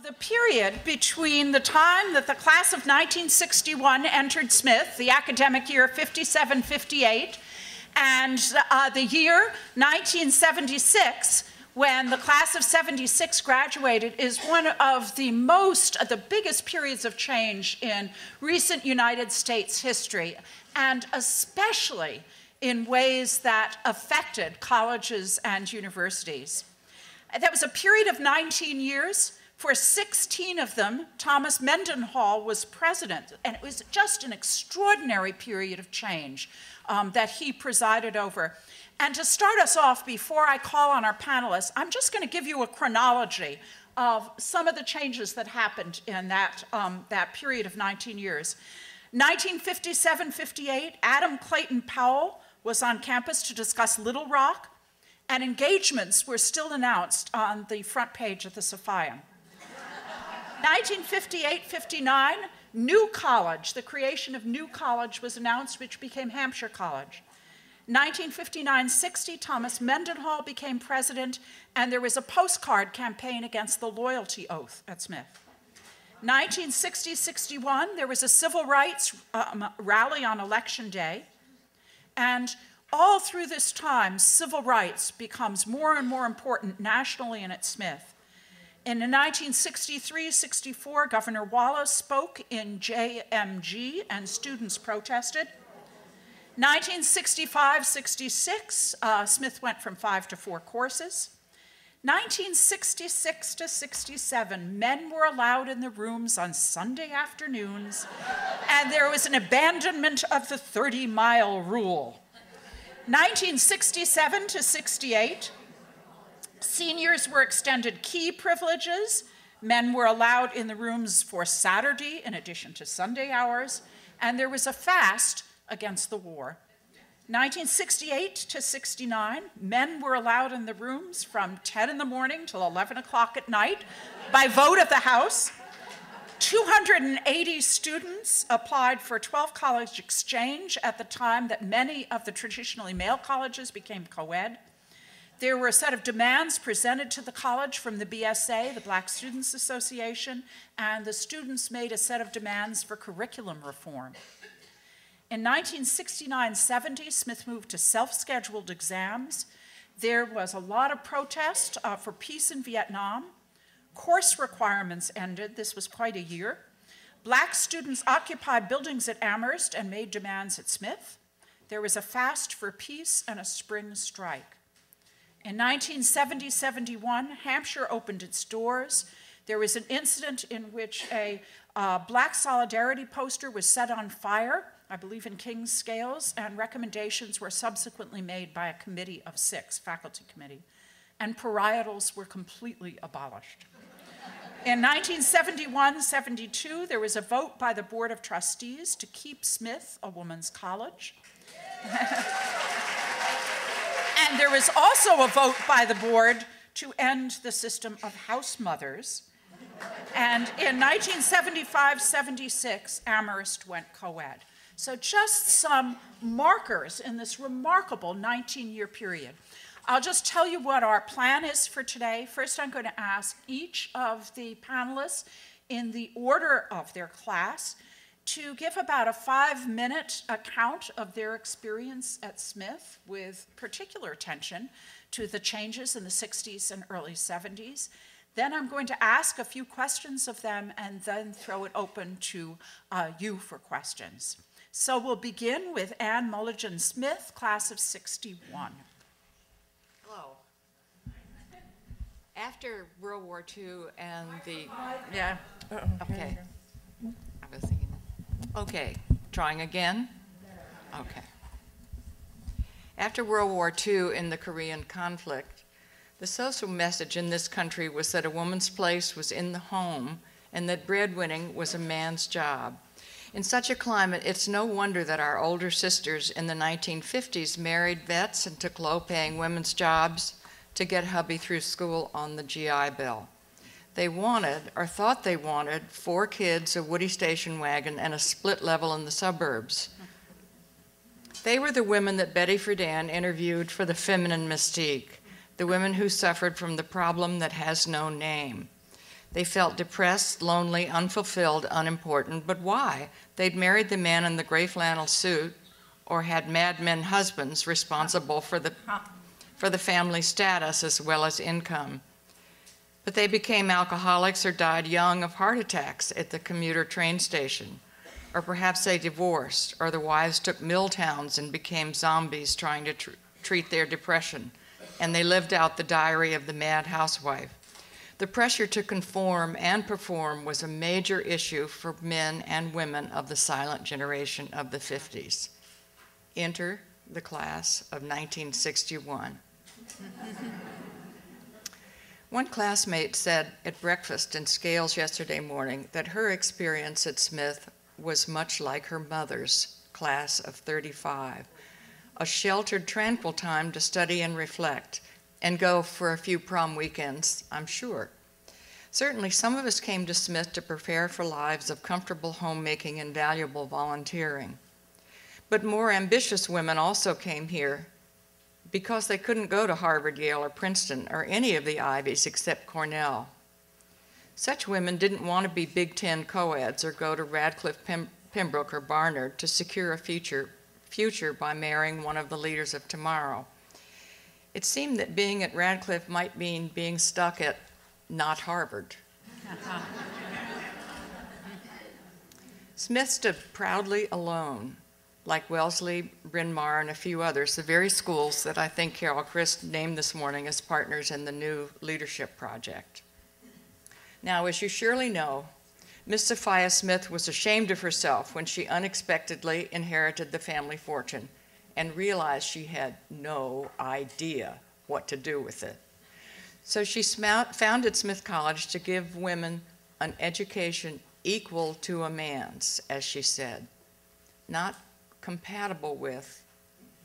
The period between the time that the class of 1961 entered Smith, the academic year 57-58, and the year 1976, when the class of 76 graduated, is one of the biggest periods of change in recent United States history, and especially in ways that affected colleges and universities. That was a period of 19 years. For 16 of them, Thomas Mendenhall was president, and it was just an extraordinary period of change that he presided over. And to start us off, before I call on our panelists, I'm just going to give you a chronology of some of the changes that happened in that period of 19 years. 1957-58, Adam Clayton Powell was on campus to discuss Little Rock, and engagements were still announced on the front page of the Sophia. 1958-59, New College, the creation of New College was announced, which became Hampshire College. 1959-60, Thomas Mendenhall became president, and there was a postcard campaign against the loyalty oath at Smith. 1960-61, there was a civil rights rally on Election Day, and all through this time, civil rights becomes more and more important nationally and at Smith. In 1963-64, Governor Wallace spoke in JMG and students protested. 1965-66, Smith went from 5 to 4 courses. 1966-67, men were allowed in the rooms on Sunday afternoons, and there was an abandonment of the 30-mile rule. 1967-68, seniors were extended key privileges. Men were allowed in the rooms for Saturday in addition to Sunday hours, and there was a fast against the war. 1968-69, men were allowed in the rooms from 10 in the morning till 11 o'clock at night by vote of the House. 280 students applied for 12-college exchange at the time that many of the traditionally male colleges became co-ed. There were a set of demands presented to the college from the BSA, the Black Students Association, and the students made a set of demands for curriculum reform. In 1969-70, Smith moved to self-scheduled exams. There was a lot of protest for peace in Vietnam. Course requirements ended. This was quite a year. Black students occupied buildings at Amherst and made demands at Smith. There was a fast for peace and a spring strike. In 1970-71, Hampshire opened its doors. There was an incident in which a Black Solidarity poster was set on fire, I believe in King's Scales, and recommendations were subsequently made by a committee of 6, faculty committee, and parietals were completely abolished. In 1971-72, there was a vote by the Board of Trustees to keep Smith a woman's college. And there was also a vote by the board to end the system of house mothers. And in 1975-76, Amherst went co-ed. So just some markers in this remarkable 19-year period. I'll just tell you what our plan is for today. First, I'm going to ask each of the panelists in the order of their class to give about a 5-minute account of their experience at Smith, with particular attention to the changes in the 60s and early 70s. Then I'm going to ask a few questions of them and then throw it open to you for questions. So we'll begin with Anne Mollegen Smith, class of 61. Hello. After World War II and the... Yeah. Okay. I was thinking... Okay, trying again? Okay. After World War II and the Korean conflict, the social message in this country was that a woman's place was in the home and that breadwinning was a man's job. In such a climate, it's no wonder that our older sisters in the 1950s married vets and took low-paying women's jobs to get hubby through school on the GI Bill. They wanted, or thought they wanted, 4 kids, a Woody station wagon, and a split level in the suburbs. They were the women that Betty Friedan interviewed for The Feminine Mystique, the women who suffered from the problem that has no name. They felt depressed, lonely, unfulfilled, unimportant, but why? They'd married the man in the gray flannel suit or had Mad Men husbands responsible for the family status as well as income. But they became alcoholics or died young of heart attacks at the commuter train station. Or perhaps they divorced, or the wives took Milltowns and became zombies trying to treat their depression, and they lived out the diary of the mad housewife. The pressure to conform and perform was a major issue for men and women of the silent generation of the 50s. Enter the class of 1961. One classmate said at breakfast in Scales yesterday morning that her experience at Smith was much like her mother's class of 35, a sheltered, tranquil time to study and reflect, and go for a few prom weekends, I'm sure. Certainly, some of us came to Smith to prepare for lives of comfortable homemaking and valuable volunteering. But more ambitious women also came here because they couldn't go to Harvard, Yale, or Princeton, or any of the Ivies except Cornell. Such women didn't want to be Big Ten co-eds or go to Radcliffe, Pembroke, or Barnard to secure a future by marrying one of the leaders of tomorrow. It seemed that being at Radcliffe might mean being stuck at not Harvard. Smith stood proudly alone, like Wellesley, Bryn Mawr, and a few others, the very schools that I think Carol Christ named this morning as partners in the new leadership project. Now, as you surely know, Miss Sophia Smith was ashamed of herself when she unexpectedly inherited the family fortune and realized she had no idea what to do with it. So she founded Smith College to give women an education equal to a man's, as she said, not compatible with,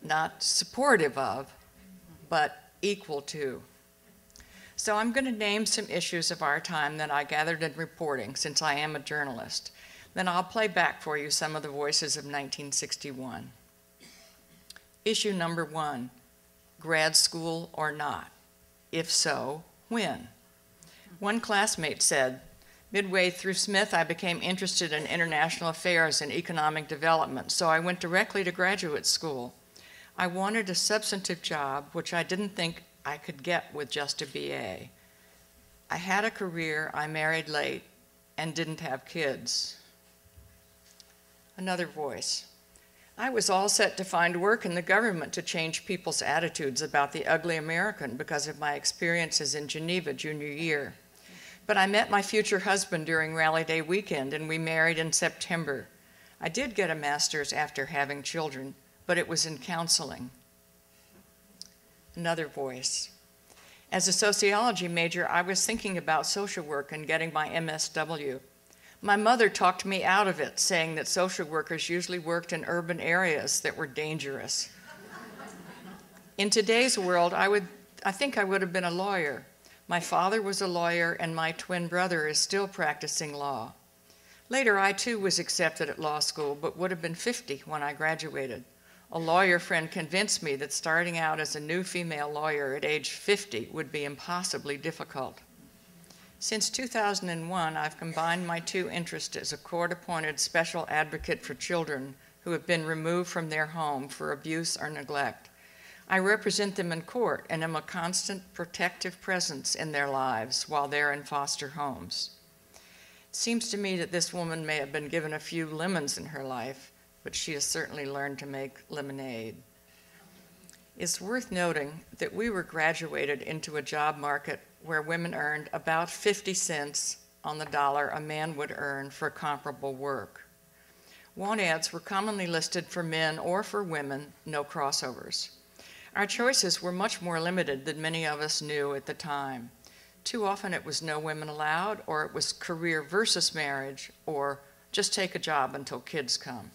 not supportive of, but equal to. So I'm going to name some issues of our time that I gathered in reporting, since I am a journalist. Then I'll play back for you some of the voices of 1961. Issue number 1, grad school or not? If so, when? One classmate said, midway through Smith, I became interested in international affairs and economic development, so I went directly to graduate school. I wanted a substantive job, which I didn't think I could get with just a BA. I had a career, I married late, and didn't have kids. Another voice. I was all set to find work in the government to change people's attitudes about the ugly American because of my experiences in Geneva junior year. But I met my future husband during Rally Day weekend, and we married in September. I did get a master's after having children, but it was in counseling. Another voice. As a sociology major, I was thinking about social work and getting my MSW. My mother talked me out of it, saying that social workers usually worked in urban areas that were dangerous. In today's world, I think I would have been a lawyer. My father was a lawyer, and my twin brother is still practicing law. Later, I too was accepted at law school, but would have been 50 when I graduated. A lawyer friend convinced me that starting out as a new female lawyer at age 50 would be impossibly difficult. Since 2001, I've combined my two interests as a court-appointed special advocate for children who have been removed from their home for abuse or neglect. I represent them in court and am a constant protective presence in their lives while they're in foster homes. It seems to me that this woman may have been given a few lemons in her life, but she has certainly learned to make lemonade. It's worth noting that we were graduated into a job market where women earned about 50 cents on the dollar a man would earn for comparable work. Want ads were commonly listed for men or for women, no crossovers. Our choices were much more limited than many of us knew at the time. Too often it was no women allowed, or it was career versus marriage, or just take a job until kids come.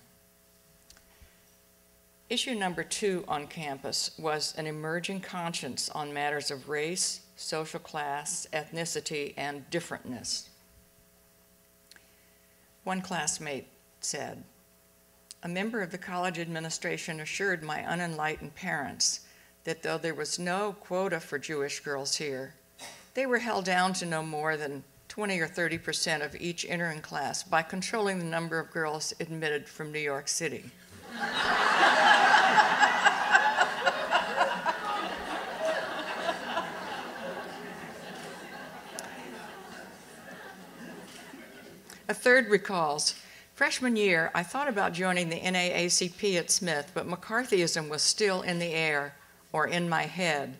Issue number 2 on campus was an emerging conscience on matters of race, social class, ethnicity, and differentness. One classmate said, a member of the college administration assured my unenlightened parents that though there was no quota for Jewish girls here, they were held down to no more than 20 or 30% of each entering class by controlling the number of girls admitted from New York City. A third recalls, freshman year, I thought about joining the NAACP at Smith, but McCarthyism was still in the air or in my head,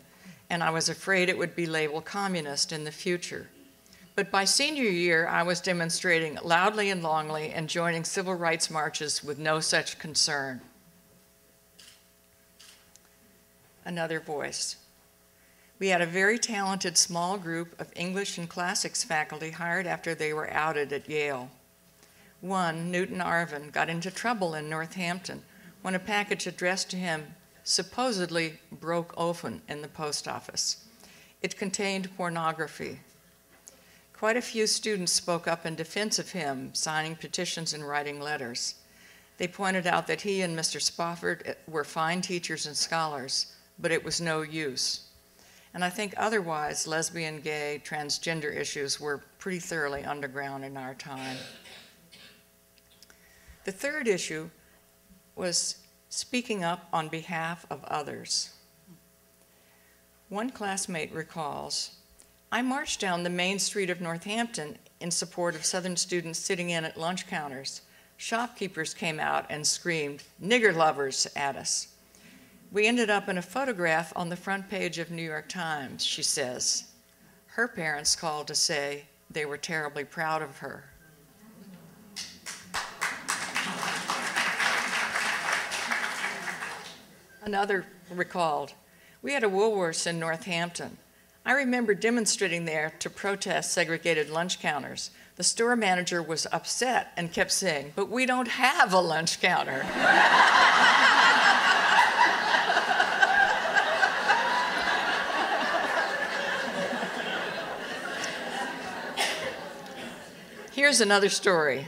and I was afraid it would be labeled communist in the future. But by senior year, I was demonstrating loudly and longly and joining civil rights marches with no such concern. Another voice. We had a very talented small group of English and classics faculty hired after they were outed at Yale. One, Newton Arvin, got into trouble in Northampton when a package addressed to him supposedly broke open in the post office. It contained pornography. Quite a few students spoke up in defense of him, signing petitions and writing letters. They pointed out that he and Mr. Spofford were fine teachers and scholars, but it was no use. And I think otherwise, lesbian, gay, transgender issues were pretty thoroughly underground in our time. The third issue was speaking up on behalf of others. One classmate recalls, I marched down the main street of Northampton in support of Southern students sitting in at lunch counters. Shopkeepers came out and screamed, "Nigger lovers," at us. We ended up in a photograph on the front page of New York Times, she says. Her parents called to say they were terribly proud of her. Another recalled, we had a Woolworths in Northampton. I remember demonstrating there to protest segregated lunch counters. The store manager was upset and kept saying, but we don't have a lunch counter. Here's another story.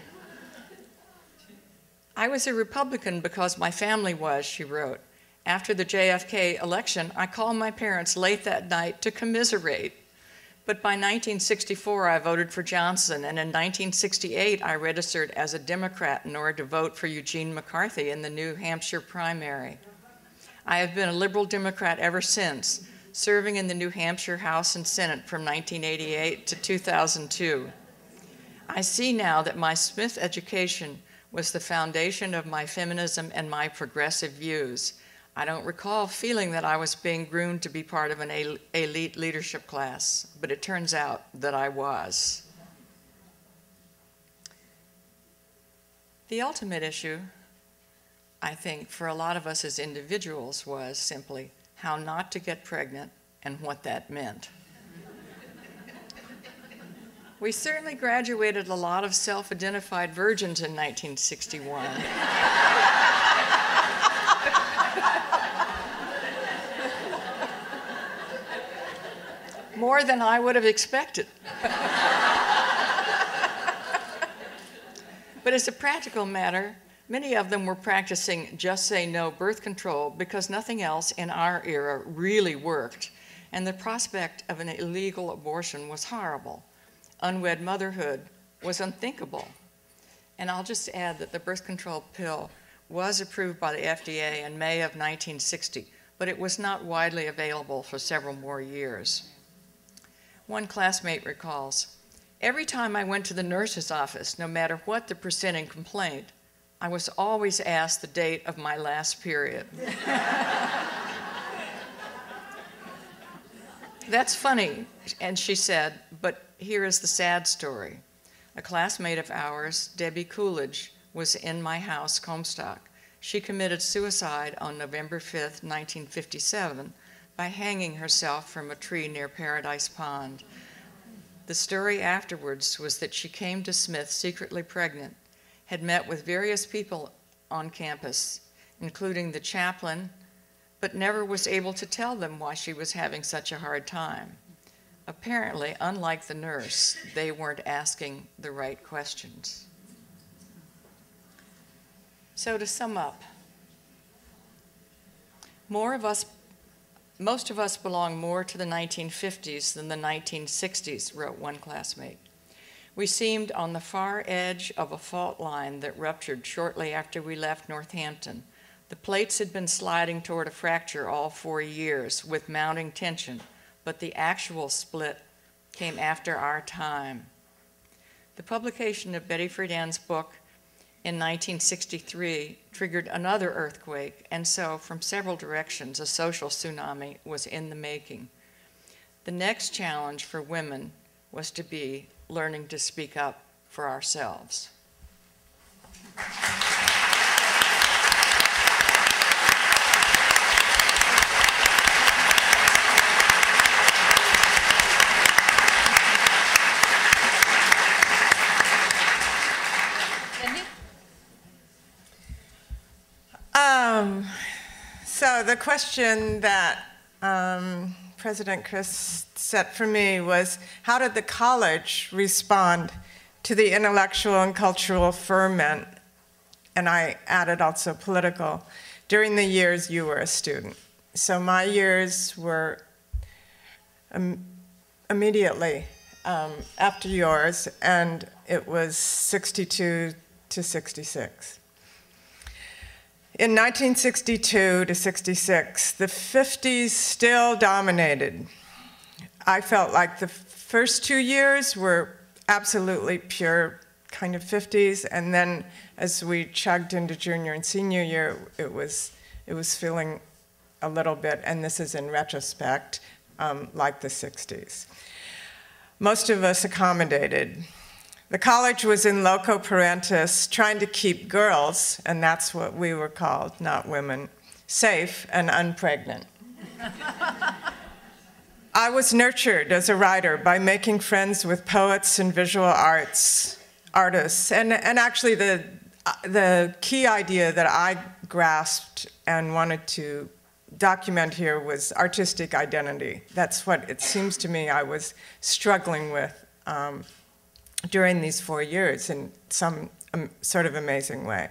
I was a Republican because my family was, she wrote. After the JFK election, I called my parents late that night to commiserate. But by 1964, I voted for Johnson, and in 1968, I registered as a Democrat in order to vote for Eugene McCarthy in the New Hampshire primary. I have been a liberal Democrat ever since, serving in the New Hampshire House and Senate from 1988 to 2002. I see now that my Smith education was the foundation of my feminism and my progressive views. I don't recall feeling that I was being groomed to be part of an elite leadership class, but it turns out that I was. The ultimate issue, I think, for a lot of us as individuals was simply how not to get pregnant and what that meant. We certainly graduated a lot of self-identified virgins in 1961. More than I would have expected. But as a practical matter, many of them were practicing just say no birth control because nothing else in our era really worked, and the prospect of an illegal abortion was horrible. Unwed motherhood was unthinkable. And I'll just add that the birth control pill was approved by the FDA in May of 1960, but it was not widely available for several more years. One classmate recalls, every time I went to the nurse's office, no matter what the presenting complaint, I was always asked the date of my last period. That's funny, and she said, but here is the sad story. A classmate of ours, Debbie Coolidge, was in my house, Comstock. She committed suicide on November 5th, 1957, by hanging herself from a tree near Paradise Pond. The story afterwards was that she came to Smith secretly pregnant, had met with various people on campus, including the chaplain, but never was able to tell them why she was having such a hard time. Apparently, unlike the nurse, they weren't asking the right questions. So to sum up, most of us belong more to the 1950s than the 1960s, wrote one classmate. We seemed on the far edge of a fault line that ruptured shortly after we left Northampton. The plates had been sliding toward a fracture all 4 years with mounting tension, but the actual split came after our time. The publication of Betty Friedan's book in 1963 triggered another earthquake, and so from several directions, a social tsunami was in the making. The next challenge for women was to be learning to speak up for ourselves. So the question that President Chris set for me was, how did the college respond to the intellectual and cultural ferment, and I added also political, during the years you were a student? So my years were immediately after yours, and it was 62 to 66. In 1962 to 66, the 50s still dominated. I felt like the first 2 years were absolutely pure kind of 50s, and then as we chugged into junior and senior year, it was feeling a little bit, and this is in retrospect, like the 60s. Most of us accommodated. The college was in loco parentis, trying to keep girls, and that's what we were called, not women, safe and unpregnant. I was nurtured as a writer by making friends with poets and visual artists, and actually the key idea that I grasped and wanted to document here was artistic identity. That's what it seems to me I was struggling with during these 4 years in some sort of amazing way.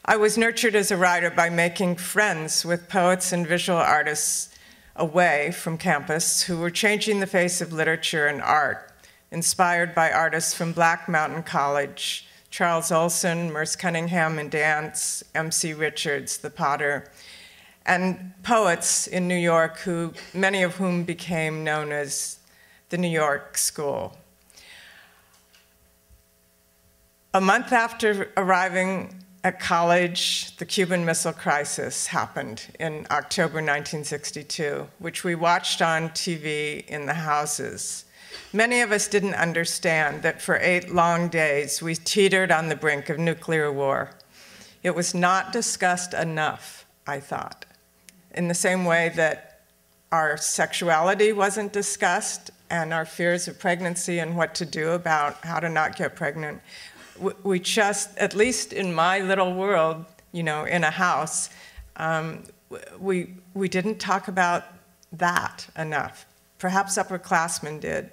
I was nurtured as a writer by making friends with poets and visual artists away from campus who were changing the face of literature and art, inspired by artists from Black Mountain College, Charles Olson, Merce Cunningham in dance, M.C. Richards, the Potter, and poets in New York, many of whom became known as the New York School. A month after arriving at college, the Cuban Missile Crisis happened in October 1962, which we watched on TV in the houses. Many of us didn't understand that for 8 long days we teetered on the brink of nuclear war. It was not discussed enough, I thought, in the same way that our sexuality wasn't discussed and our fears of pregnancy and what to do about how to not get pregnant. We just, at least in my little world, in a house, we didn't talk about that enough. Perhaps upperclassmen did.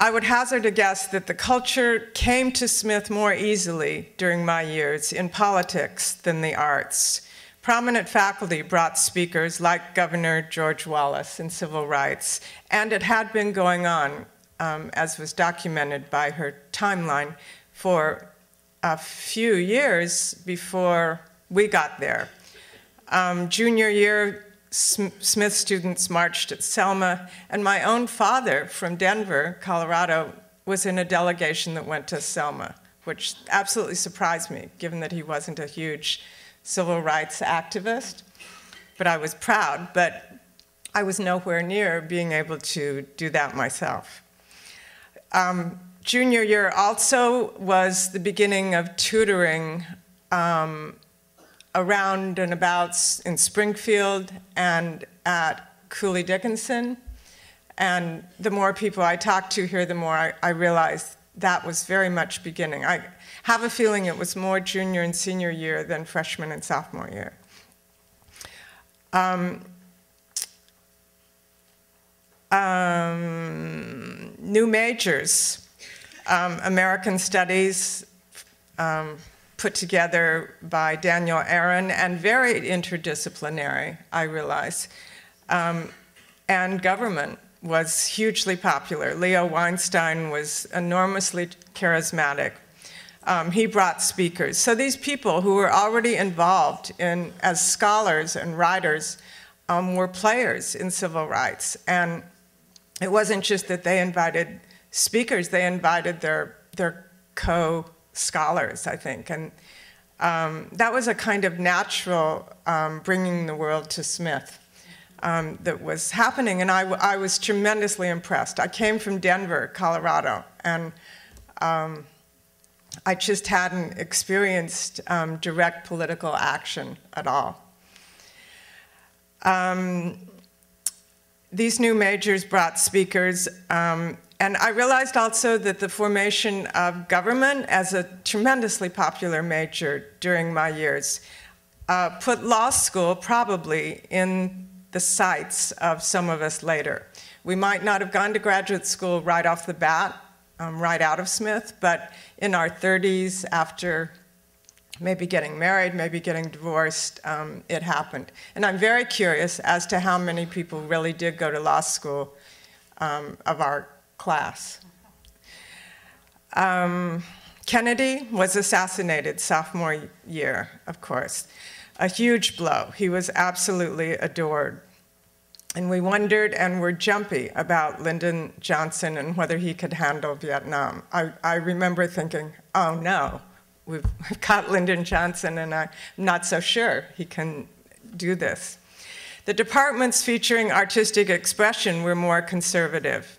I would hazard a guess that the culture came to Smith more easily during my years in politics than the arts. Prominent faculty brought speakers like Governor George Wallace in civil rights, and it had been going on, as was documented by her timeline, for a few years before we got there. Junior year, Smith students marched at Selma, and my own father from Denver, Colorado, was in a delegation that went to Selma, which absolutely surprised me, given that he wasn't a huge civil rights activist. But I was proud, but I was nowhere near being able to do that myself. Junior year also was the beginning of tutoring around and about in Springfield and at Cooley Dickinson. And the more people I talked to here, the more I realized that was very much beginning. I have a feeling it was more junior and senior year than freshman and sophomore year. New majors, American Studies, put together by Daniel Aaron, and very interdisciplinary, I realize, and government, was hugely popular. Leo Weinstein was enormously charismatic. He brought speakers. So these people who were already involved as scholars and writers were players in civil rights. And it wasn't just that they invited speakers, they invited their co-scholars, I think. And that was a kind of natural bringing the world to Smith that was happening, and I was tremendously impressed. I came from Denver, Colorado, and I just hadn't experienced direct political action at all. These new majors brought speakers, and I realized also that the formation of government as a tremendously popular major during my years put law school probably in the sights of some of us later. We might not have gone to graduate school right off the bat, right out of Smith, but in our 30s, after maybe getting married, maybe getting divorced, it happened. And I'm very curious as to how many people really did go to law school of our class. Kennedy was assassinated sophomore year, of course. A huge blow. He was absolutely adored. And we wondered and were jumpy about Lyndon Johnson and whether he could handle Vietnam. I remember thinking, oh no, we've got Lyndon Johnson and I'm not so sure he can do this. The departments featuring artistic expression were more conservative.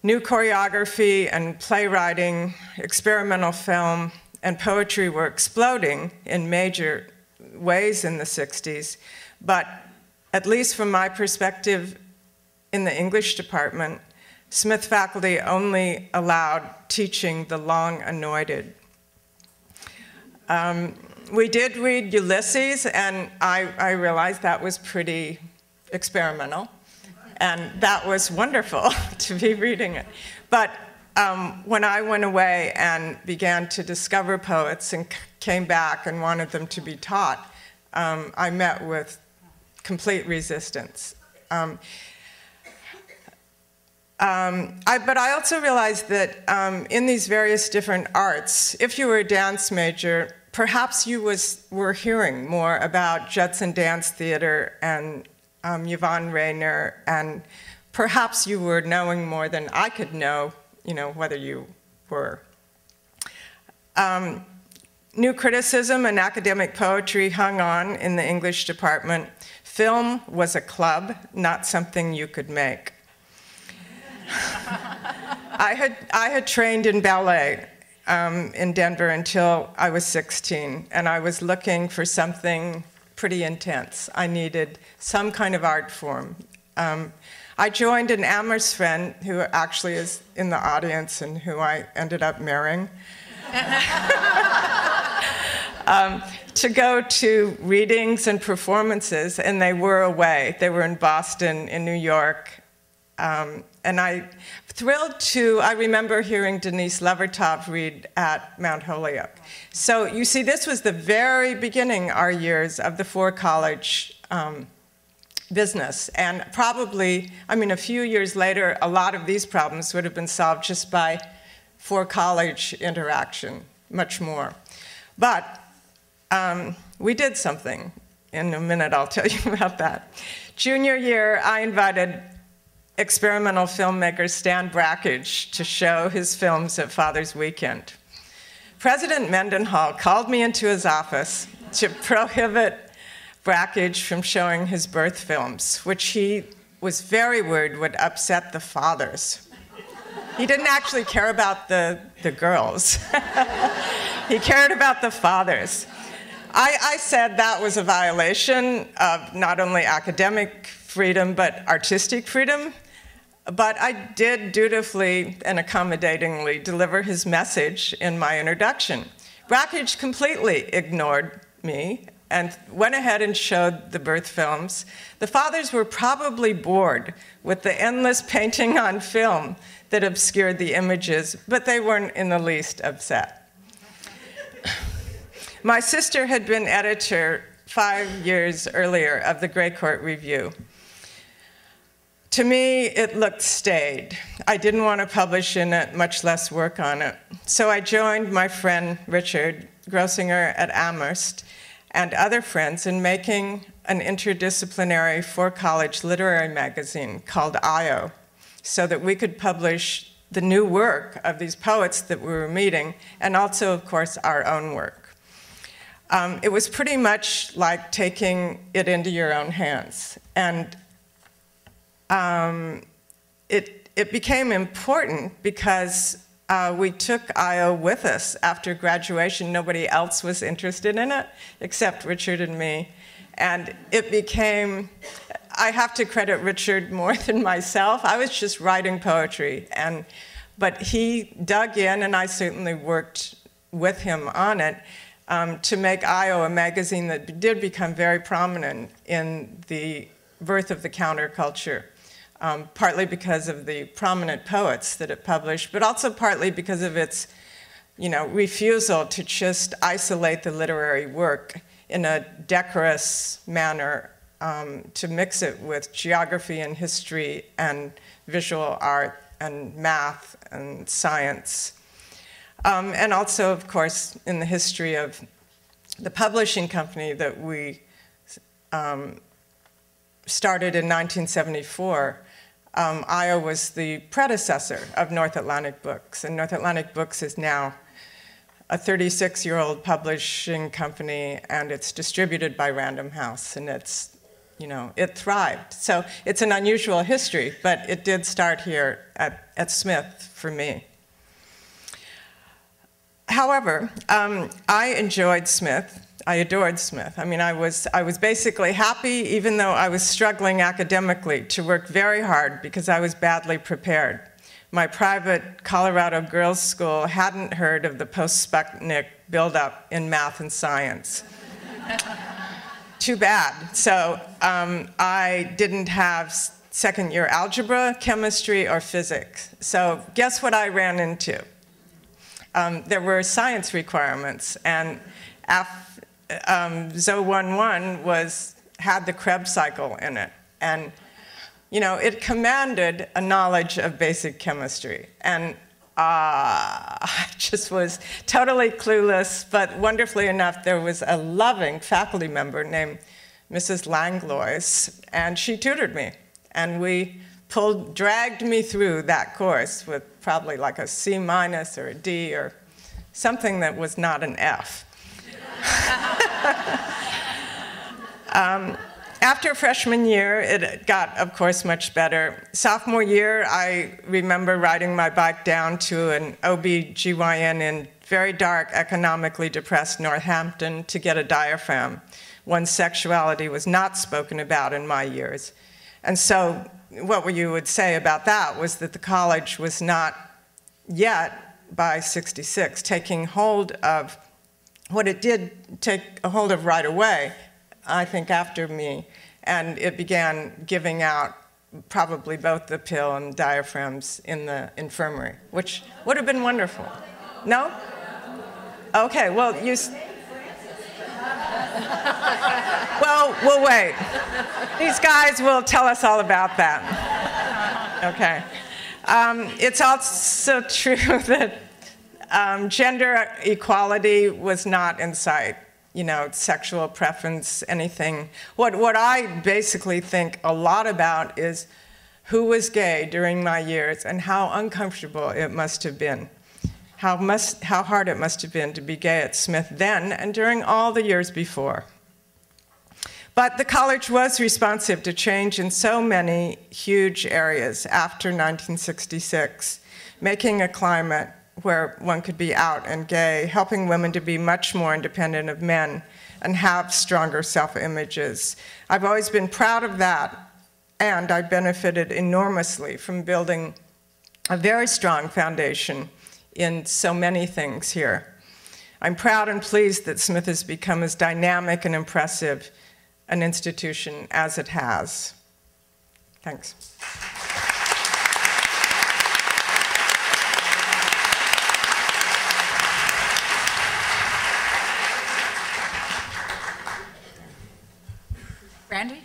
New choreography and playwriting, experimental film, and poetry were exploding in major ways in the 60s, but at least from my perspective in the English department, Smith faculty only allowed teaching the long anointed. We did read Ulysses, and I realized that was pretty experimental, and that was wonderful to be reading it. But when I went away and began to discover poets and came back and wanted them to be taught, I met with complete resistance. But I also realized that in these various different arts, if you were a dance major, perhaps you were hearing more about Judson Dance Theater and Yvonne Rainer, and perhaps you were knowing more than I could know, whether you were. New criticism and academic poetry hung on in the English department. Film was a club, not something you could make. I had trained in ballet in Denver until I was 16, and I was looking for something pretty intense. I needed some kind of art form. I joined an Amherst friend who actually is in the audience and who I ended up marrying. To go to readings and performances, and they were away. They were in Boston, in New York. And I remember hearing Denise Levertov read at Mount Holyoke. So you see, this was the very beginning, our years, of the four-college business. And probably, a few years later, a lot of these problems would have been solved just by four-college interaction, much more. But we did something. In a minute, I'll tell you about that. Junior year, I invited experimental filmmaker Stan Brakhage to show his films at Father's Weekend. President Mendenhall called me into his office to prohibit Brakhage from showing his birth films, which he was very worried would upset the fathers. He didn't actually care about the girls. He cared about the fathers. I said that was a violation of not only academic freedom, but artistic freedom. But I did dutifully and accommodatingly deliver his message in my introduction. Brakhage completely ignored me and went ahead and showed the birth films. The fathers were probably bored with the endless painting on film that obscured the images, but they weren't in the least upset. My sister had been editor 5 years earlier of the Grey Court Review. To me, it looked staid. I didn't want to publish in it, much less work on it. So I joined my friend Richard Grossinger at Amherst and other friends in making an interdisciplinary for-college literary magazine called IO, so that we could publish the new work of these poets that we were meeting, and also, of course, our own work. It was pretty much like taking it into your own hands. And it became important because we took IO with us after graduation. Nobody else was interested in it except Richard and me. And it became, I have to credit Richard more than myself. I was just writing poetry, but he dug in, and I certainly worked with him on it, to make IO a magazine that did become very prominent in the birth of the counterculture. Partly because of the prominent poets that it published, but also partly because of its, refusal to just isolate the literary work in a decorous manner, to mix it with geography and history and visual art and math and science. And also, of course, in the history of the publishing company that we started in 1974, IO was the predecessor of North Atlantic Books, and North Atlantic Books is now a 36-year-old publishing company, and it's distributed by Random House, and it's, it thrived. So it's an unusual history, but it did start here at Smith for me. However, I enjoyed Smith. I adored Smith. I mean, I was basically happy, even though I was struggling academically, to work very hard because I was badly prepared. My private Colorado girls' school hadn't heard of the post-Sputnik buildup in math and science. Too bad. So I didn't have second-year algebra, chemistry, or physics. So guess what I ran into? There were science requirements, and ZO 11 had the Krebs cycle in it. And it commanded a knowledge of basic chemistry. And I just was totally clueless, but wonderfully enough, there was a loving faculty member named Mrs. Langlois, and she tutored me. And we dragged me through that course with probably like a C- or a D or something that was not an F. After freshman year, it got, of course, much better. Sophomore year, I remember riding my bike down to an OB/GYN in very dark, economically depressed Northampton to get a diaphragm. One's sexuality was not spoken about in my years. And so what you would say about that was that the college was not yet, by '66, taking hold of what it did take a hold of right away, I think after me, and it began giving out probably both the pill and diaphragms in the infirmary, which would have been wonderful. No? Okay, well, well, we'll wait. These guys will tell us all about that. Okay. It's also true that gender equality was not in sight. Sexual preference, anything. What I basically think a lot about is who was gay during my years and how uncomfortable it must have been. How hard it must have been to be gay at Smith then and during all the years before. But the college was responsive to change in so many huge areas after 1966, making a climate where one could be out and gay, helping women to be much more independent of men and have stronger self-images. I've always been proud of that, and I benefited enormously from building a very strong foundation in so many things here. I'm proud and pleased that Smith has become as dynamic and impressive an institution as it has. Thanks. Randi?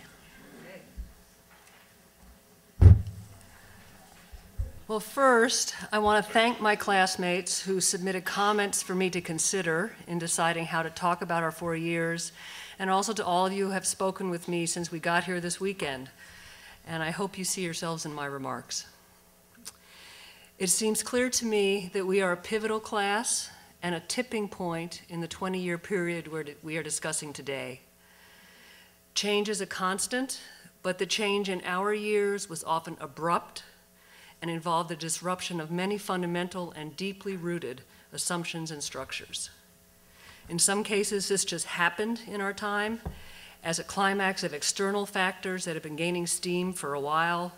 Well, first, I want to thank my classmates who submitted comments for me to consider in deciding how to talk about our 4 years, and also to all of you who have spoken with me since we got here this weekend. And I hope you see yourselves in my remarks. It seems clear to me that we are a pivotal class and a tipping point in the 20-year period we are discussing today. Change is a constant, but the change in our years was often abrupt and involved the disruption of many fundamental and deeply rooted assumptions and structures. In some cases, this just happened in our time as a climax of external factors that have been gaining steam for a while,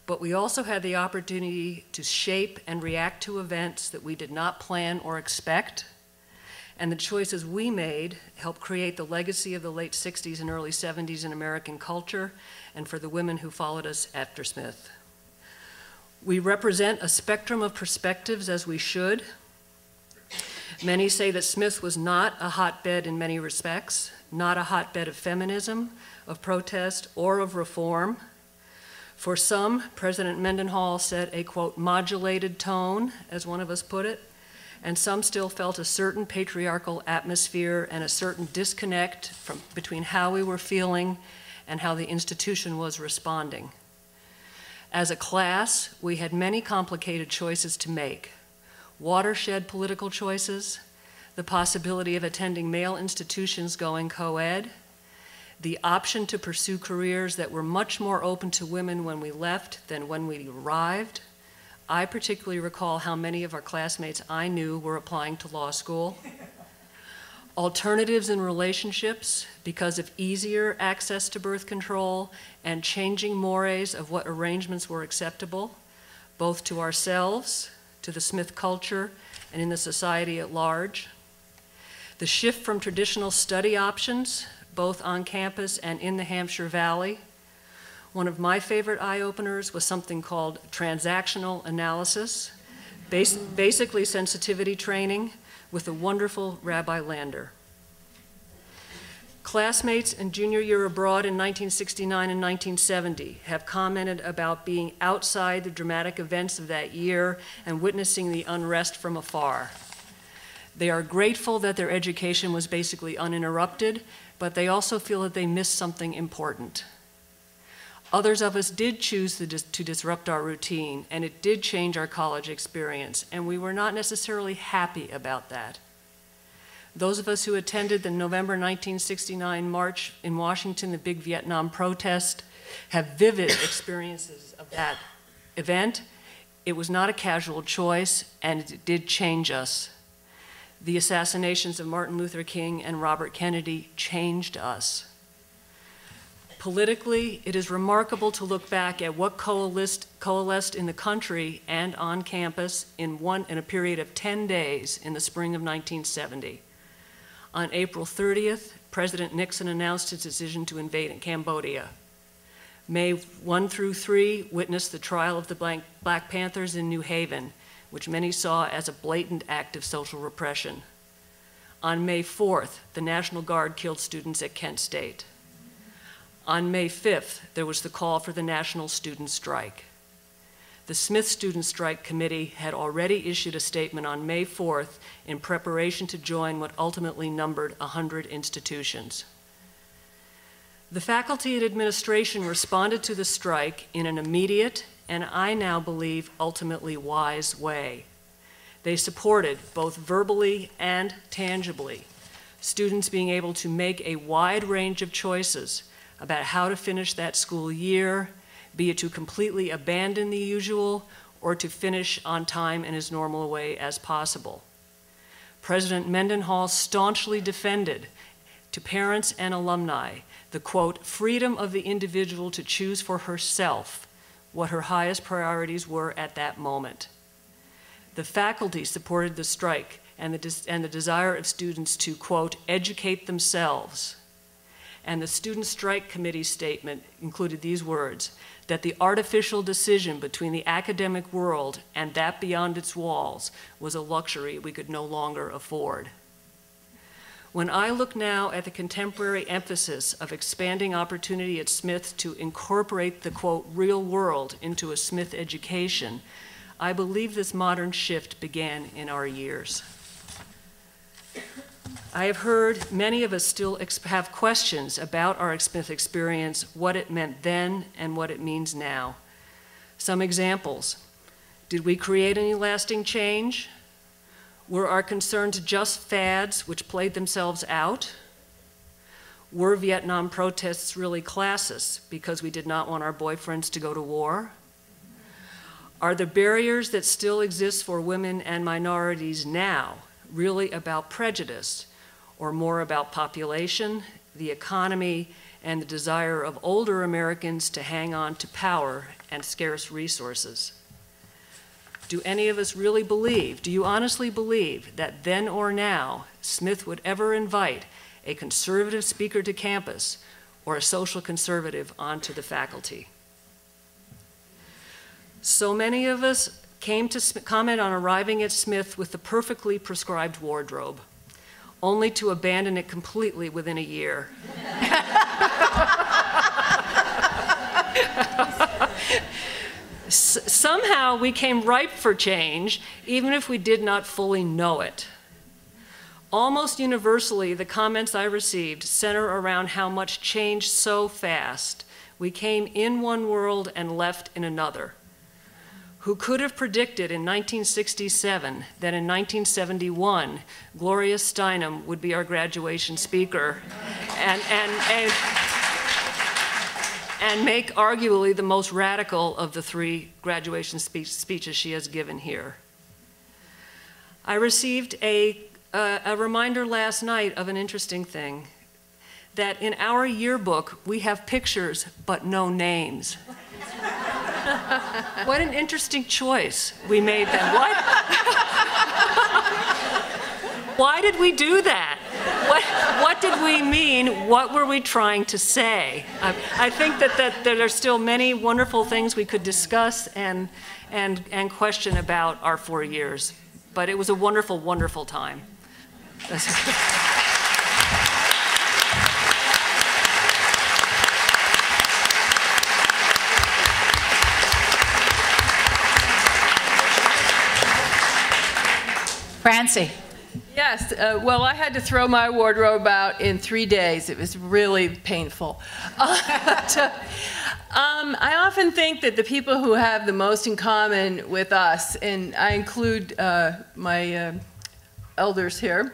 but we also had the opportunity to shape and react to events that we did not plan or expect, and the choices we made helped create the legacy of the late 60s and early 70s in American culture and for the women who followed us after Smith. We represent a spectrum of perspectives, as we should. Many say that Smith was not a hotbed in many respects, not a hotbed of feminism, of protest, or of reform. For some, President Mendenhall set a, quote, modulated tone, as one of us put it, and some still felt a certain patriarchal atmosphere and a certain disconnect between how we were feeling and how the institution was responding. As a class, we had many complicated choices to make. Watershed political choices, the possibility of attending male institutions going co-ed, the option to pursue careers that were much more open to women when we left than when we arrived. I particularly recall how many of our classmates I knew were applying to law school. Alternatives in relationships because of easier access to birth control and changing mores of what arrangements were acceptable, both to ourselves, to the Smith culture, and in the society at large. The shift from traditional study options, both on campus and in the Hampshire Valley. One of my favorite eye-openers was something called transactional analysis, basically sensitivity training, with the wonderful Rabbi Lander. Classmates in junior year abroad in 1969 and 1970 have commented about being outside the dramatic events of that year and witnessing the unrest from afar. They are grateful that their education was basically uninterrupted, but they also feel that they missed something important. Others of us did choose to disrupt our routine, and it did change our college experience, and we were not necessarily happy about that. Those of us who attended the November 1969 march in Washington, the big Vietnam protest, have vivid experiences of that event. It was not a casual choice, and it did change us. The assassinations of Martin Luther King and Robert Kennedy changed us. Politically, it is remarkable to look back at what coalesced in the country and on campus in a period of 10 days in the spring of 1970. On April 30th, President Nixon announced his decision to invade Cambodia. May 1 through 3 witnessed the trial of the Black Panthers in New Haven, which many saw as a blatant act of social repression. On May 4th, the National Guard killed students at Kent State. On May 5th, there was the call for the National Student Strike. The Smith Student Strike Committee had already issued a statement on May 4th in preparation to join what ultimately numbered 100 institutions. The faculty and administration responded to the strike in an immediate, and I now believe ultimately wise way. They supported, both verbally and tangibly, students being able to make a wide range of choices about how to finish that school year, be it to completely abandon the usual or to finish on time in as normal a way as possible. President Mendenhall staunchly defended to parents and alumni the, quote, freedom of the individual to choose for herself what her highest priorities were at that moment. The faculty supported the strike and the desire of students to, quote, educate themselves. And the Student Strike Committee statement included these words, that the artificial decision between the academic world and that beyond its walls was a luxury we could no longer afford. When I look now at the contemporary emphasis of expanding opportunity at Smith to incorporate the, quote, real world into a Smith education, I believe this modern shift began in our years. I have heard many of us still have questions about our Smith experience, what it meant then and what it means now. Some examples. Did we create any lasting change? Were our concerns just fads which played themselves out? Were Vietnam protests really classist because we did not want our boyfriends to go to war? Are the barriers that still exist for women and minorities now really about prejudice, or more about population, the economy, and the desire of older Americans to hang on to power and scarce resources? Do any of us really believe, do you honestly believe that then or now, Smith would ever invite a conservative speaker to campus or a social conservative onto the faculty? So many of us came to comment on arriving at Smith with the perfectly prescribed wardrobe, only to abandon it completely within a year. Somehow we came ripe for change, even if we did not fully know it. Almost universally, the comments I received center around how much changed so fast. We came in one world and left in another. Who could have predicted in 1967 that in 1971, Gloria Steinem would be our graduation speaker and make arguably the most radical of the 3 graduation speeches she has given here. I received a reminder last night of an interesting thing, that in our yearbook, we have pictures but no names. What an interesting choice we made then. Why did we do that? What did we mean? What were we trying to say? I think that there are still many wonderful things we could discuss and question about our 4 years. But it was a wonderful, wonderful time. Francie. Yes, well, I had to throw my wardrobe out in 3 days. It was really painful. I often think that the people who have the most in common with us, and I include my elders here,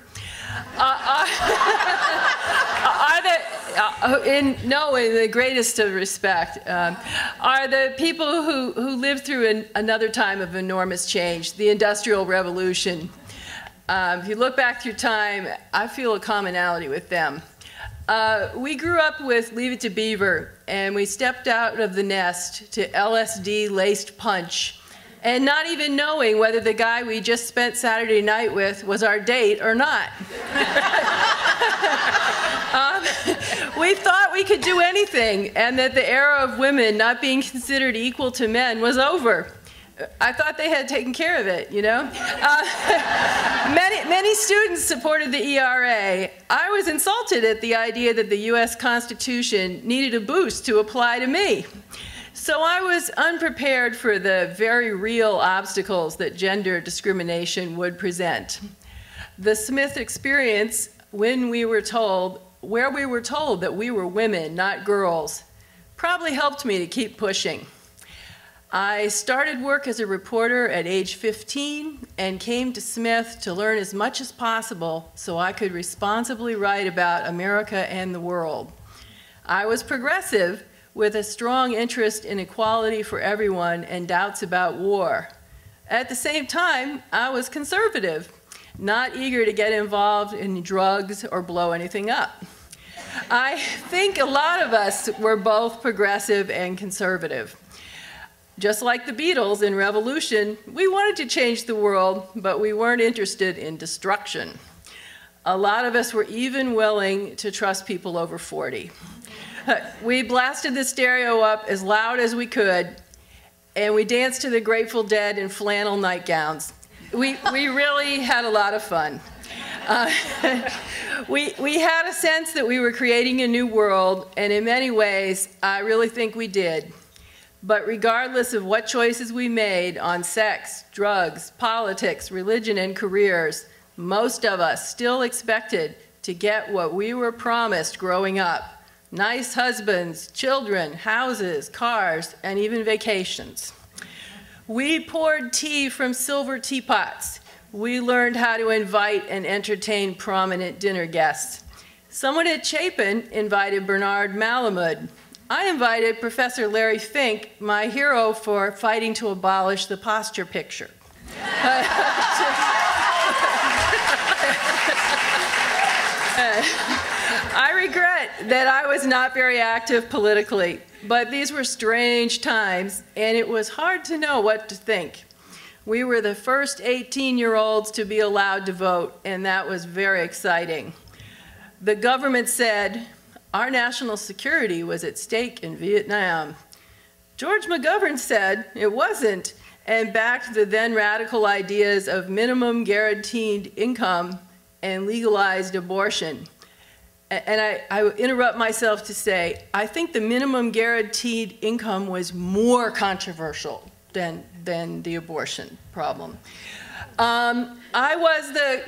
in the greatest of respect, are the people who lived through another time of enormous change, the Industrial Revolution. If you look back through time, I feel a commonality with them. We grew up with Leave It to Beaver, and we stepped out of the nest to LSD-laced punch, and not even knowing whether the guy we just spent Saturday night with was our date or not. We thought we could do anything, and that the era of women not being considered equal to men was over. I thought they had taken care of it, you know? Many students supported the ERA. I was insulted at the idea that the US Constitution needed a boost to apply to me. So I was unprepared for the very real obstacles that gender discrimination would present. The Smith experience, where we were told that we were women, not girls, probably helped me to keep pushing. I started work as a reporter at age 15 and came to Smith to learn as much as possible so I could responsibly write about America and the world. I was progressive with a strong interest in equality for everyone and doubts about war. At the same time, I was conservative, not eager to get involved in drugs or blow anything up. I think a lot of us were both progressive and conservative. Just like the Beatles in Revolution, we wanted to change the world, but we weren't interested in destruction. A lot of us were even willing to trust people over 40. We blasted the stereo up as loud as we could, and we danced to the Grateful Dead in flannel nightgowns. We really had a lot of fun. We had a sense that we were creating a new world, and in many ways, I really think we did. But regardless of what choices we made on sex, drugs, politics, religion, and careers, most of us still expected to get what we were promised growing up: nice husbands, children, houses, cars, and even vacations. We poured tea from silver teapots. We learned how to invite and entertain prominent dinner guests. Someone at Chapin invited Bernard Malamud. I invited Professor Larry Fink, my hero for fighting to abolish the posture picture. I regret that I was not very active politically, but these were strange times, and it was hard to know what to think. We were the first 18-year-olds to be allowed to vote, and that was very exciting. The government said our national security was at stake in Vietnam. George McGovern said it wasn't, and backed the then radical ideas of minimum guaranteed income and legalized abortion. And I interrupt myself to say, I think the minimum guaranteed income was more controversial than the abortion problem.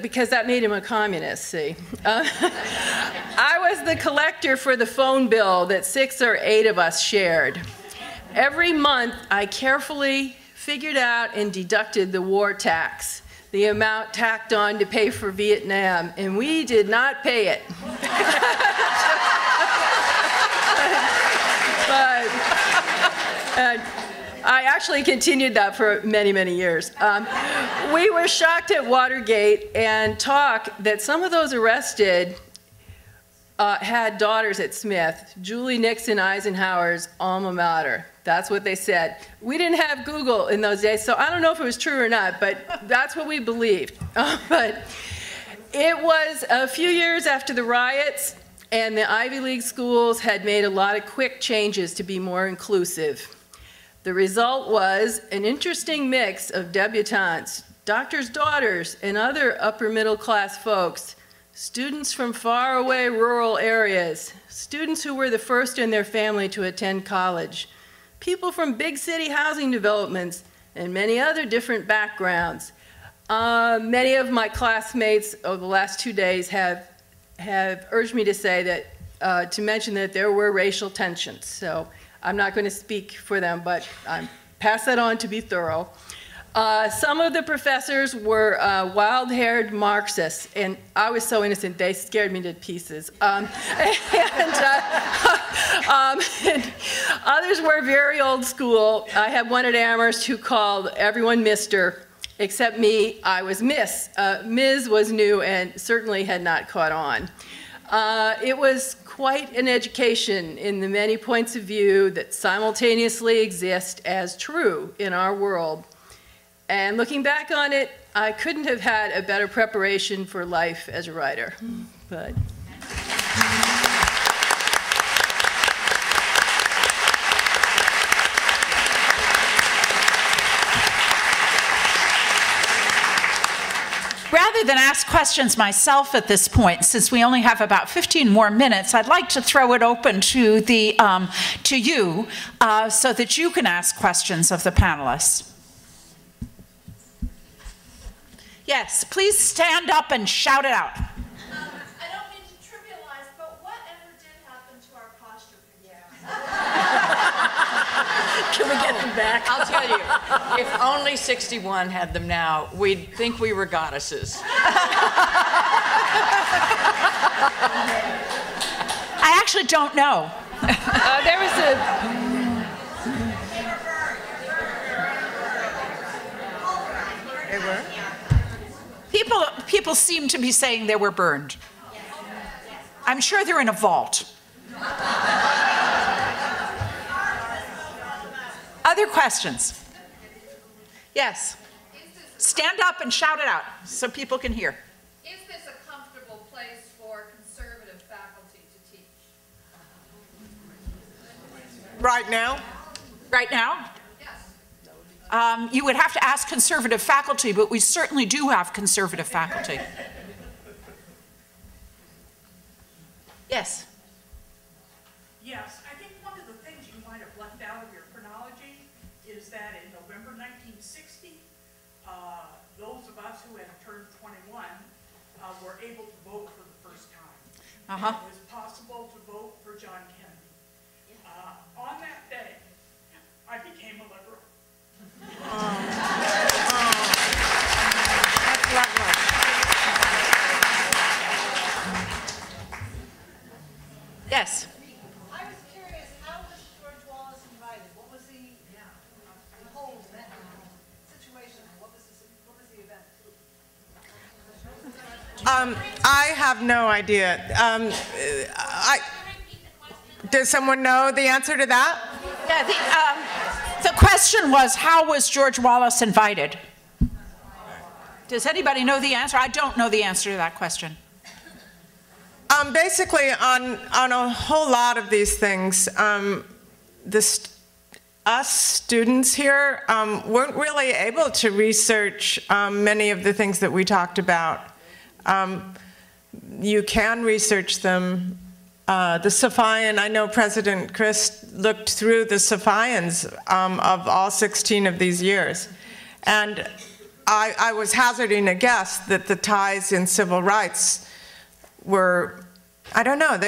Because that made him a communist, see. I was the collector for the phone bill that 6 or 8 of us shared. Every month, I carefully figured out and deducted the war tax, the amount tacked on to pay for Vietnam, and we did not pay it. I actually continued that for many, many years. We were shocked at Watergate and talk that some of those arrested had daughters at Smith, Julie Nixon Eisenhower's alma mater. That's what they said. We didn't have Google in those days, so I don't know if it was true or not, but that's what we believed. But it was a few years after the riots, and the Ivy League schools had made a lot of quick changes to be more inclusive. The result was an interesting mix of debutantes, doctors' daughters, and other upper middle class folks, students from faraway rural areas, students who were the first in their family to attend college, people from big city housing developments, and many other different backgrounds. Many of my classmates over the last 2 days have urged me to say that, to mention that there were racial tensions. So I'm not going to speak for them, but I pass that on to be thorough. Some of the professors were wild-haired Marxists, and I was so innocent, they scared me to pieces. And others were very old school. I had one at Amherst who called everyone Mr., except me, I was Miss. Ms. was new and certainly had not caught on. It was quite an education in the many points of view that simultaneously exist as true in our world. And looking back on it, I couldn't have had a better preparation for life as a writer. But. Rather than ask questions myself at this point, since we only have about 15 more minutes, I'd like to throw it open to you so that you can ask questions of the panelists. Yes, please stand up and shout it out. I don't mean to trivialize, but whatever did happen to our posture figures? Can we get them back? I'll tell you, if only 61 had them now, we'd think we were goddesses. I actually don't know. There was a... They were? People seem to be saying they were burned. I'm sure they're in a vault. Other questions? Yes. Stand up and shout it out so people can hear. Is this a comfortable place for conservative faculty to teach? Right now? Right now? Yes. You would have to ask conservative faculty, but we certainly do have conservative faculty. Yes. Yes, I think one of the things you might have left out of your chronology November 1960, those of us who had turned 21 were able to vote for the first time. Uh-huh. It was possible to vote for John Kennedy. On that day, I became a liberal. That's lovely. Yes. I was curious, how was George Wallace invited? What was the whole situation? What was the event? I have no idea. Does someone know the answer to that? Yeah, the question was, how was George Wallace invited? Does anybody know the answer? I don't know the answer to that question. Basically, on a whole lot of these things, us students here weren't really able to research many of the things that we talked about. You can research them. The Safayan, I know President Christ looked through the Safayans of all 16 of these years. And I was hazarding a guess that the ties in civil rights were, I don't know,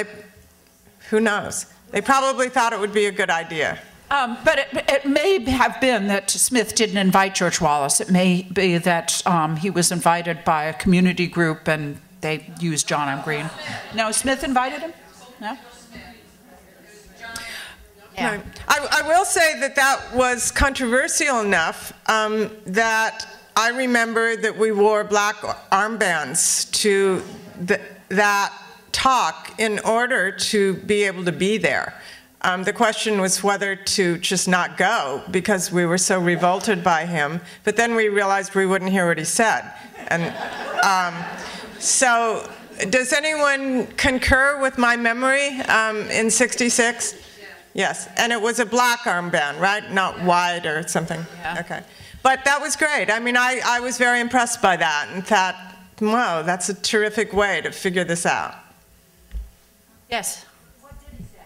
who knows? They probably thought it would be a good idea. But it may have been that Smith didn't invite George Wallace. It may be that he was invited by a community group and they used John M. Green. No, Smith invited him? No? Yeah. I will say that that was controversial enough that I remember that we wore black armbands to that talk in order to be able to be there. The question was whether to just not go because we were so revolted by him, but then we realized we wouldn't hear what he said. And so does anyone concur with my memory in '66? Yes, and it was a black armband, right? Not white or something. Yeah. Okay. But that was great. I mean, I was very impressed by that and thought, wow, that's a terrific way to figure this out. Yes. What did he say?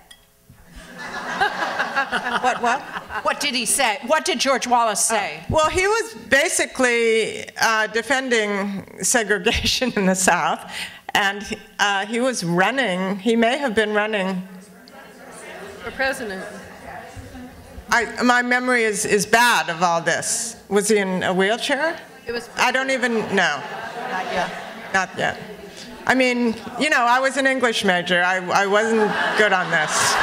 What? What did he say? What did George Wallace say? Well, he was basically defending segregation in the South, and he was running, he may have been running. For president. My memory is bad of all this. Was he in a wheelchair? It was. I don't even know. Not yet. Not yet. I mean, you know, I was an English major. I wasn't good on this.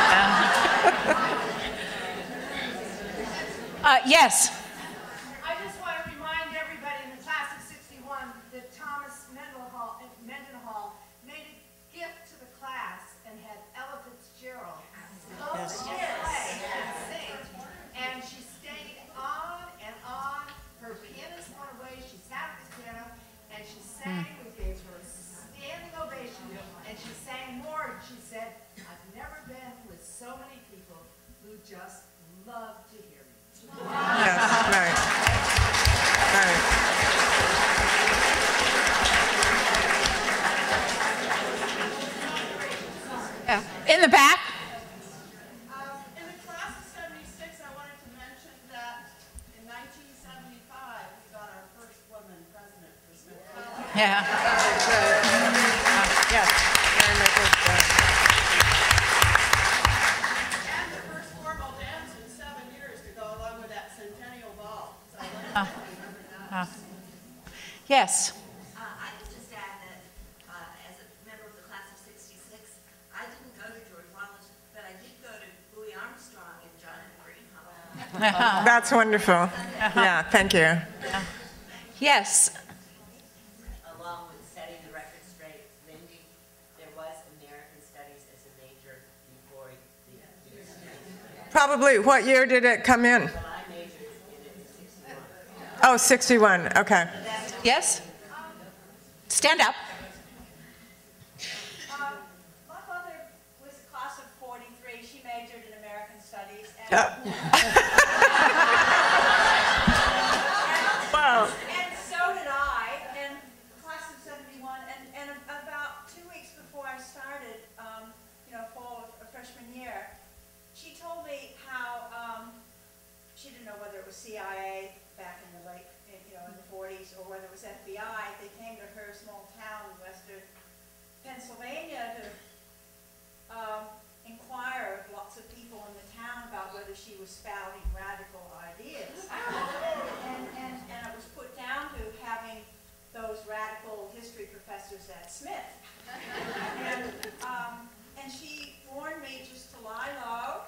Yes. I just want to remind everybody in the class of '61 that Thomas Mendenhall made a gift to the class and had Ella Fitzgerald go to play and sing. And she stayed on and on. Her pianist went away. She sat at the piano and she sang. We gave her a standing ovation. And she sang more. And she said, "I've never been with so many people who just love to hear me." Yes, right. Right. Yeah. In the back. In the class of '76, I wanted to mention that in 1975, we got our first woman president for Smith College. Yeah. Yes. And the first formal dance in 7 years to go along with that centennial ball. So I wanted to remember that. Yes. I would just add that as a member of the class of '66, I didn't go to George Wallace, but I did go to Louis Armstrong and John M. Green. That's wonderful. Yeah, thank you. Yes. Along with setting the record straight, Lindy, there was American Studies as a major before the Probably, what year did it come in? Well, I majored in it in '61. Oh, '61, okay. Yes. Stand up. My mother was a class of '43. She majored in American Studies. And, Wow. and so did I, in class of '71. And about 2 weeks before I started, fall of freshman year, she told me how she didn't know whether it was CIA, Pennsylvania to inquire of lots of people in the town about whether she was spouting radical ideas. And it was put down to having those radical history professors at Smith. And she warned me just to lie low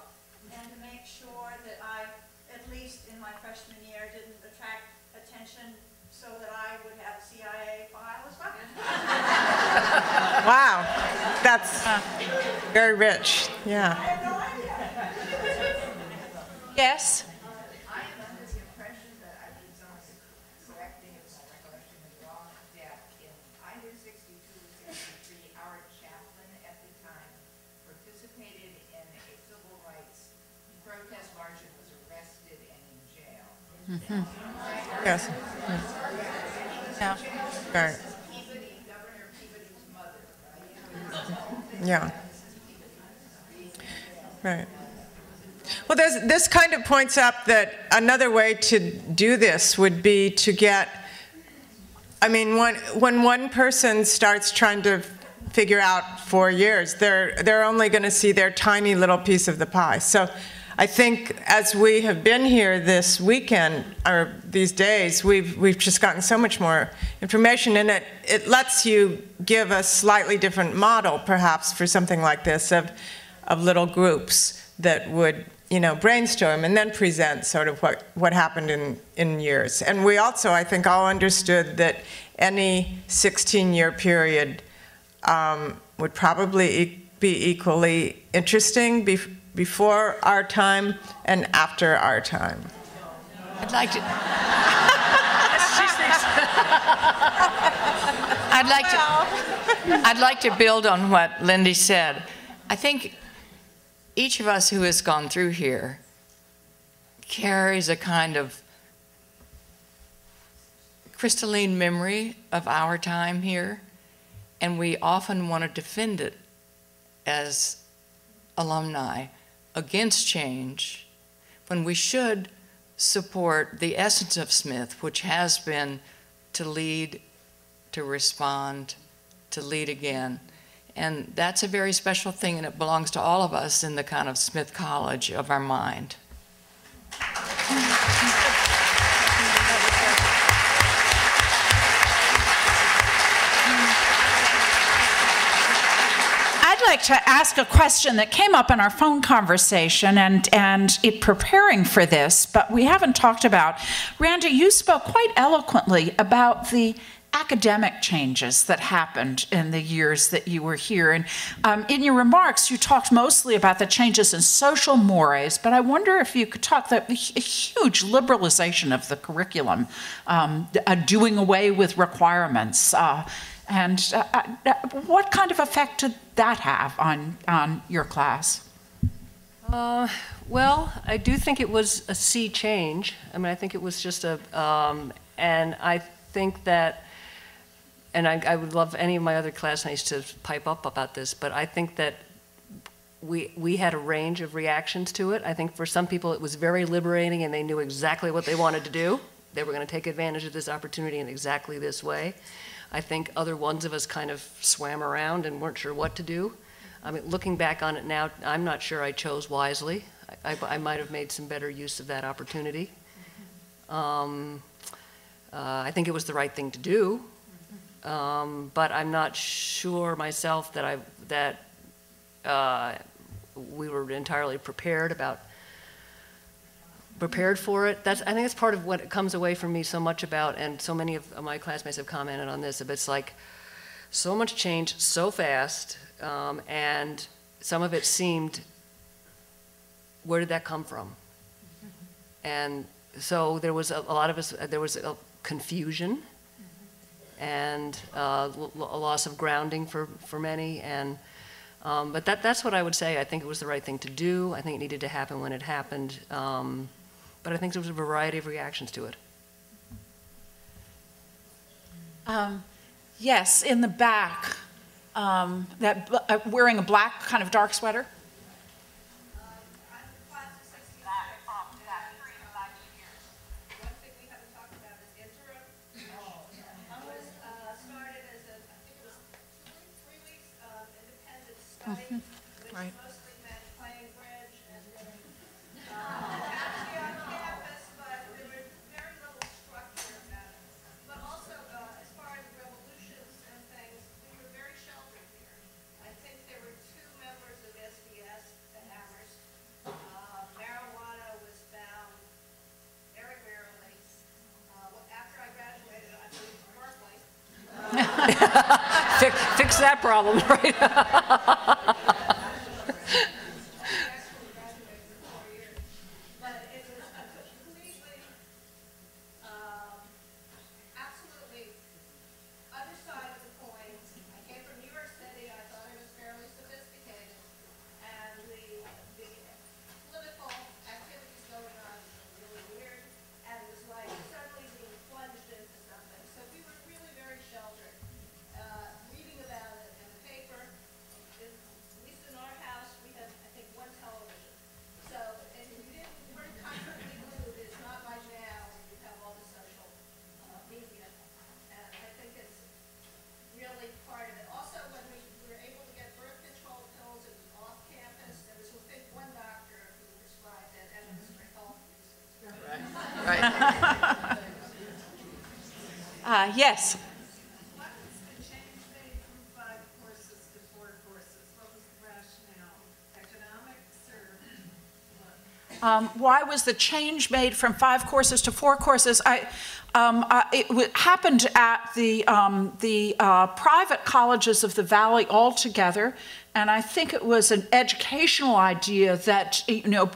and to make sure that I, at least in my freshman year, didn't attract attention so that I would have a CIA file as well. Wow, that's very rich. Yeah. I have no idea. Yes? I am under the impression that I was correcting if my recollection is wrong, that in either 62 or 63, our chaplain at the time participated in a civil rights protest march and was arrested and in jail. Yes. Yeah. Right. Peabody, Governor Peabody's mother, right? Yeah. Right. Well, this kind of points up that another way to do this would be to get, I mean, when one person starts trying to figure out 4 years, they're only going to see their tiny little piece of the pie. So I think as we have been here this weekend, or these days, we've just gotten so much more information, and it lets you give a slightly different model, perhaps, for something like this, of little groups that would, you know, brainstorm and then present sort of what happened in years. And we also, I think, all understood that any 16-year period would probably be equally interesting before our time and after our time. I'd like to. I'd like to build on what Lindy said. I think each of us who has gone through here carries a kind of crystalline memory of our time here, and we often want to defend it as alumni against change, when we should support the essence of Smith, which has been to lead, to respond, to lead again. And that's a very special thing, and it belongs to all of us in the kind of Smith College of our mind. I'd like to ask a question that came up in our phone conversation and in preparing for this, but we haven't talked about. Randi, you spoke quite eloquently about the academic changes that happened in the years that you were here. And in your remarks, you talked mostly about the changes in social mores, but I wonder if you could talk about a huge liberalization of the curriculum, doing away with requirements, and what kind of effect did that have on your class? Well, I do think it was a sea change. I mean, I think it was just a, and I think that, and I would love any of my other classmates to pipe up about this, but I think that we had a range of reactions to it. I think for some people it was very liberating and they knew exactly what they wanted to do. They were going to take advantage of this opportunity in exactly this way. I think other ones of us kind of swam around and weren't sure what to do. I mean, looking back on it now, I'm not sure I chose wisely. I might have made some better use of that opportunity. I think it was the right thing to do, but I'm not sure myself that we were entirely prepared for it. I think that's part of what comes away from me so much about, and so many of my classmates have commented on this, it's like so much change so fast, and some of it seemed, where did that come from? And so there was a lot of us, there was a confusion and a loss of grounding for many, and but that's what I would say. I think it was the right thing to do. I think it needed to happen when it happened. But I think there was a variety of reactions to it. Yes, in the back, wearing a black kind of dark sweater. Right. Mostly meant playing bridge and actually on campus, but there was very little structure about it. But also, as far as revolutions and things, we were very sheltered here. I think there were 2 members of SDS, the Hammers. Marijuana was found very rarely. After I graduated, I moved to Berkeley. Fix that problem, right? But it was completely, absolutely other side of the coin. I came from New York City. I thought I was fairly sophisticated, and the political activities going on were really weird, and it was like suddenly being plunged into something. So we were really very sheltered. Reading about it in the paper, at least in our house, we had, I think, 1 television. So, and we weren't constantly glued. It's not like now where you have all the social media. And I think it's really part of it. Also, when we were able to get birth control pills, it was off campus. There was, I think, 1 doctor who prescribed it, and it was for health reasons. Right. Yes. What was the change made from 5 courses to 4 courses? What was the rationale? Economics or what? Why was the change made from 5 courses to 4 courses? It happened at the private colleges of the Valley altogether, and I think it was an educational idea that,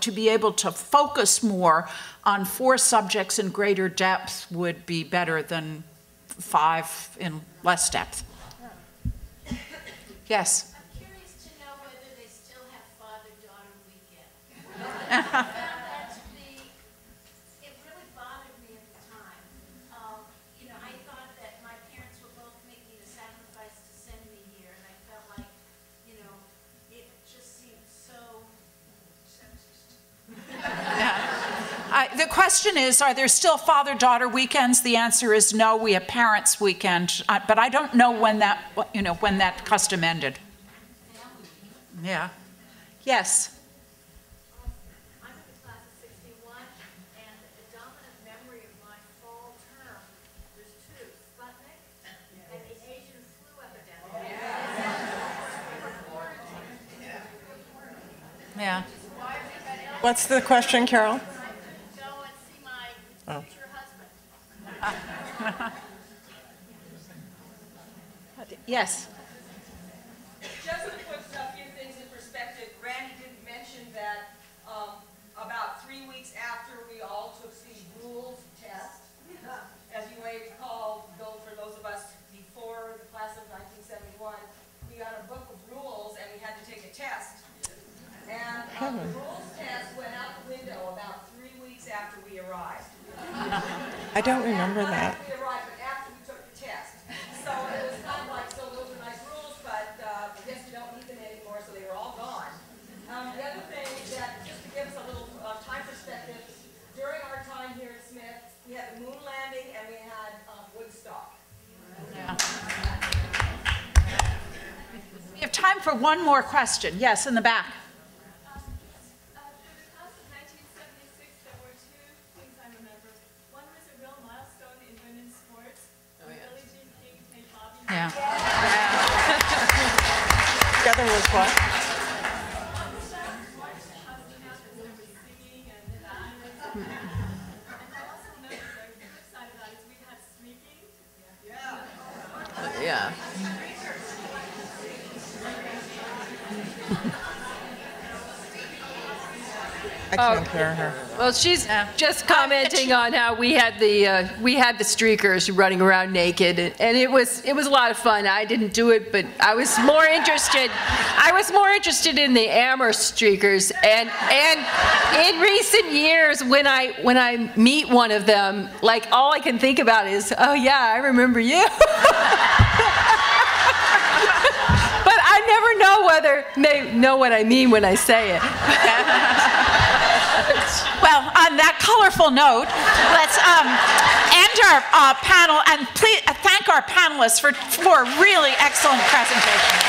to be able to focus more on 4 subjects in greater depth would be better than 5 in less depth. Yes? I'm curious to know whether they still have father-daughter weekend. It really bothered me at the time. I thought that my parents were both making a sacrifice to send me here, and I felt like, it just seemed so sexist. The question is, are there still father-daughter weekends? The answer is no. We have parents' weekend, but I don't know when that, when that custom ended. Yeah. Yes. I'm in the class of 61, and the dominant memory of my fall term, there's 2, Sputnik and the Asian flu epidemic. Yeah. What's the question, Carol? Go and see my future husband. Yes. Just to put a few things in perspective, Randi didn't mention that about 3 weeks after we all took the rules test, as you may recall, though for those of us before the class of 1971, we got a book of rules and we had to take a test. And the rules test went out the window about 3 weeks after we arrived. I don't remember that. Not after we arrived, but after we took the test. So it was kind of like, so those are nice rules, but I guess we don't need them anymore, so they were all gone. The other thing is that, just to give us a little time perspective, during our time here at Smith, we had the moon landing and we had Woodstock. Yeah. We have time for one more question. Yes, in the back. For the class of 1976, there were 2 things I remember. One was a real milestone in women's sports. Billie Jean King made Bobby. Yeah. Together was what? Yeah. I can't hear her. Well, she's just commenting on how we had the streakers running around naked, and it was a lot of fun. I didn't do it, but I was more interested. In the Amherst streakers, and in recent years, when I meet one of them, like all I can think about is, oh yeah, I remember you. But I never know whether they know what I mean when I say it. Well, on that colorful note, let's end our panel, and please thank our panelists for a really excellent presentation.